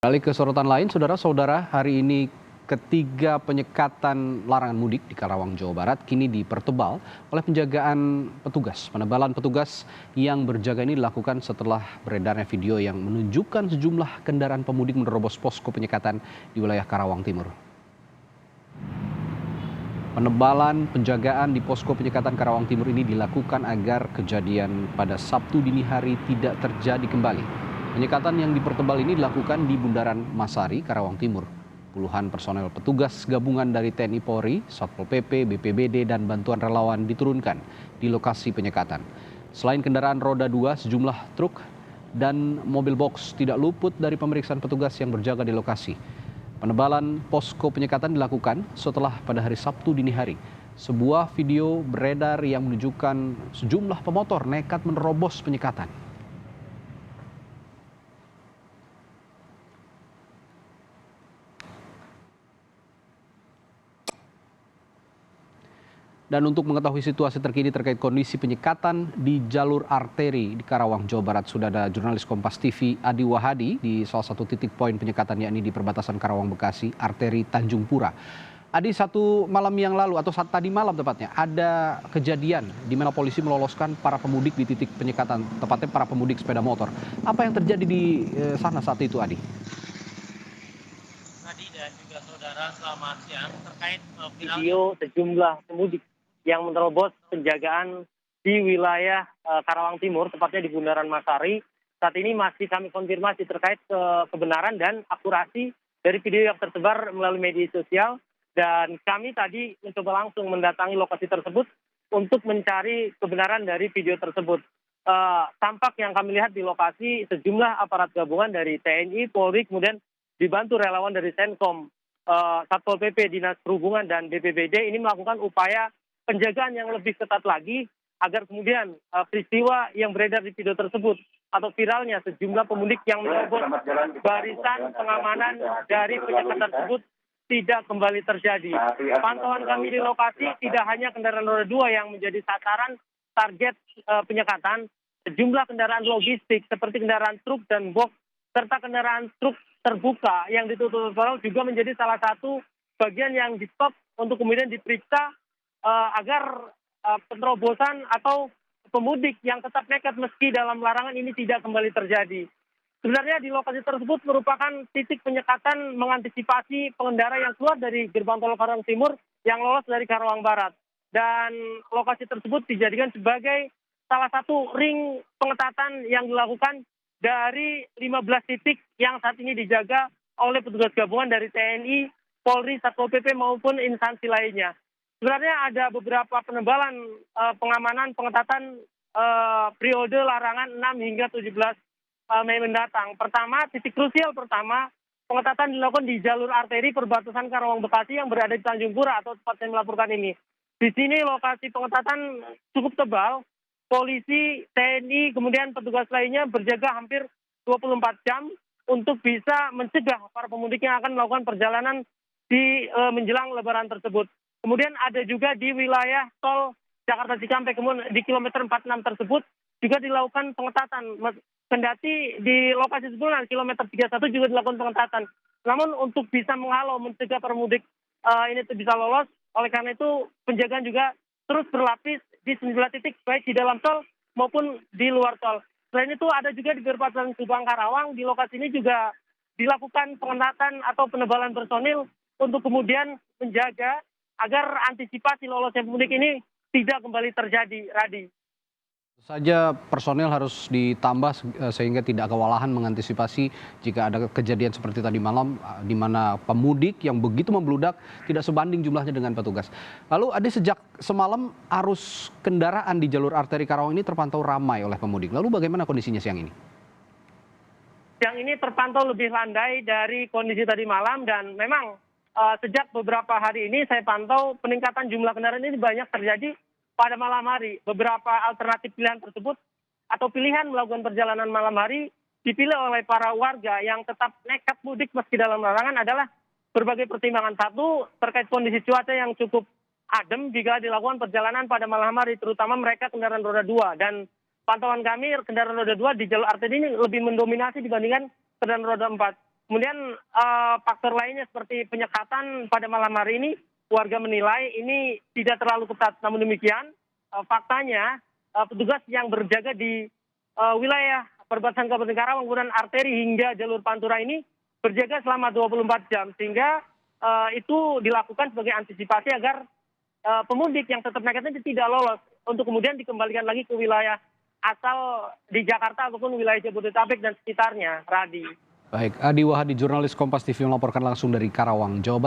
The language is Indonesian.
Beralih ke sorotan lain, saudara-saudara, hari ini ketiga penyekatan larangan mudik di Karawang, Jawa Barat kini dipertebal oleh penjagaan petugas. Penebalan petugas yang berjaga ini dilakukan setelah beredarnya video yang menunjukkan sejumlah kendaraan pemudik menerobos posko penyekatan di wilayah Karawang Timur. Penebalan penjagaan di posko penyekatan Karawang Timur ini dilakukan agar kejadian pada Sabtu dini hari tidak terjadi kembali. Penyekatan yang dipertebal ini dilakukan di Bundaran Masari, Karawang Timur. Puluhan personel petugas gabungan dari TNI Polri, Satpol PP, BPBD, dan bantuan relawan diturunkan di lokasi penyekatan. Selain kendaraan roda 2, sejumlah truk dan mobil box tidak luput dari pemeriksaan petugas yang berjaga di lokasi. Penebalan posko penyekatan dilakukan setelah pada hari Sabtu dini hari sebuah video beredar yang menunjukkan sejumlah pemotor nekat menerobos penyekatan. Dan untuk mengetahui situasi terkini terkait kondisi penyekatan di jalur arteri di Karawang, Jawa Barat, sudah ada jurnalis Kompas TV Adi Wahadi di salah satu titik poin penyekatan, yakni di perbatasan Karawang Bekasi, arteri Tanjung Pura. Adi, satu malam yang lalu atau saat tadi malam tepatnya, ada kejadian di mana polisi meloloskan para pemudik di titik penyekatan, tepatnya para pemudik sepeda motor. Apa yang terjadi di sana saat itu, Adi? Tadi dan juga saudara, selamat siang. Terkait video sejumlah pemudik yang menerobos penjagaan di wilayah Karawang Timur, tepatnya di Bundaran Masari. Saat ini masih kami konfirmasi terkait kebenaran dan akurasi dari video yang tersebar melalui media sosial. Dan kami tadi mencoba langsung mendatangi lokasi tersebut untuk mencari kebenaran dari video tersebut. Tampak yang kami lihat di lokasi sejumlah aparat gabungan dari TNI, Polri, kemudian dibantu relawan dari Senkom, Satpol PP, Dinas Perhubungan, dan BPBD ini melakukan upaya penjagaan yang lebih ketat lagi agar kemudian peristiwa yang beredar di video tersebut atau viralnya sejumlah pemudik yang menerobos barisan pengamanan dari penyekatan tersebut tidak kembali terjadi. Pantauan kami di lokasi tidak hanya kendaraan roda 2 yang menjadi sasaran target penyekatan, sejumlah kendaraan logistik seperti kendaraan truk dan box serta kendaraan truk terbuka yang ditutup juga menjadi salah satu bagian yang di stop untuk kemudian diperiksa agar penerobosan atau pemudik yang tetap nekat meski dalam larangan ini tidak kembali terjadi. Sebenarnya di lokasi tersebut merupakan titik penyekatan mengantisipasi pengendara yang keluar dari gerbang tol Karawang Timur yang lolos dari Karawang Barat. Dan lokasi tersebut dijadikan sebagai salah satu ring pengetatan yang dilakukan dari 15 titik yang saat ini dijaga oleh petugas gabungan dari TNI, Polri, Satpol PP maupun instansi lainnya. Sebenarnya ada beberapa penebalan pengamanan pengetatan periode larangan 6 hingga 17 Mei mendatang. Pertama, titik krusial pertama, pengetatan dilakukan di jalur arteri perbatasan Karawang Bekasi yang berada di Tanjung Pura atau tempat saya melaporkan ini. Di sini lokasi pengetatan cukup tebal, polisi, TNI, kemudian petugas lainnya berjaga hampir 24 jam untuk bisa mencegah para pemudik yang akan melakukan perjalanan di menjelang lebaran tersebut. Kemudian ada juga di wilayah tol Jakarta Cikampek, kemudian di kilometer 46 tersebut juga dilakukan pengetatan. Kendati di lokasi sebelumnya kilometer 31 juga dilakukan pengetatan. Namun untuk bisa menghalau, mencegah para pemudik ini bisa lolos, oleh karena itu penjagaan juga terus berlapis di 9 titik baik di dalam tol maupun di luar tol. Selain itu ada juga di perbatasan Subang Karawang, di lokasi ini juga dilakukan pengetatan atau penebalan personil untuk kemudian menjaga agar antisipasi lolosnya pemudik ini tidak kembali terjadi, Radi. Saja personel harus ditambah sehingga tidak kewalahan mengantisipasi jika ada kejadian seperti tadi malam di mana pemudik yang begitu membludak tidak sebanding jumlahnya dengan petugas. Lalu ada sejak semalam arus kendaraan di jalur arteri Karawang ini terpantau ramai oleh pemudik. Lalu bagaimana kondisinya siang ini? Siang ini terpantau lebih landai dari kondisi tadi malam dan memang sejak beberapa hari ini saya pantau peningkatan jumlah kendaraan ini banyak terjadi pada malam hari. Beberapa alternatif pilihan tersebut atau pilihan melakukan perjalanan malam hari dipilih oleh para warga yang tetap nekat mudik meski dalam larangan adalah berbagai pertimbangan. Satu, terkait kondisi cuaca yang cukup adem jika dilakukan perjalanan pada malam hari, terutama mereka kendaraan roda 2. Dan pantauan kami kendaraan roda 2 di jalur arteri ini lebih mendominasi dibandingkan kendaraan roda 4. Kemudian faktor lainnya seperti penyekatan pada malam hari ini, warga menilai ini tidak terlalu ketat. Namun demikian, faktanya petugas yang berjaga di wilayah perbatasan Kabupaten Karawang menggunakan arteri hingga jalur Pantura ini berjaga selama 24 jam. Sehingga itu dilakukan sebagai antisipasi agar pemudik yang tetap nekat ini tidak lolos untuk kemudian dikembalikan lagi ke wilayah asal di Jakarta ataupun wilayah Jabodetabek dan sekitarnya, Radi. Baik, Adi Wahadi, jurnalis Kompas TV melaporkan langsung dari Karawang, Jawa Barat.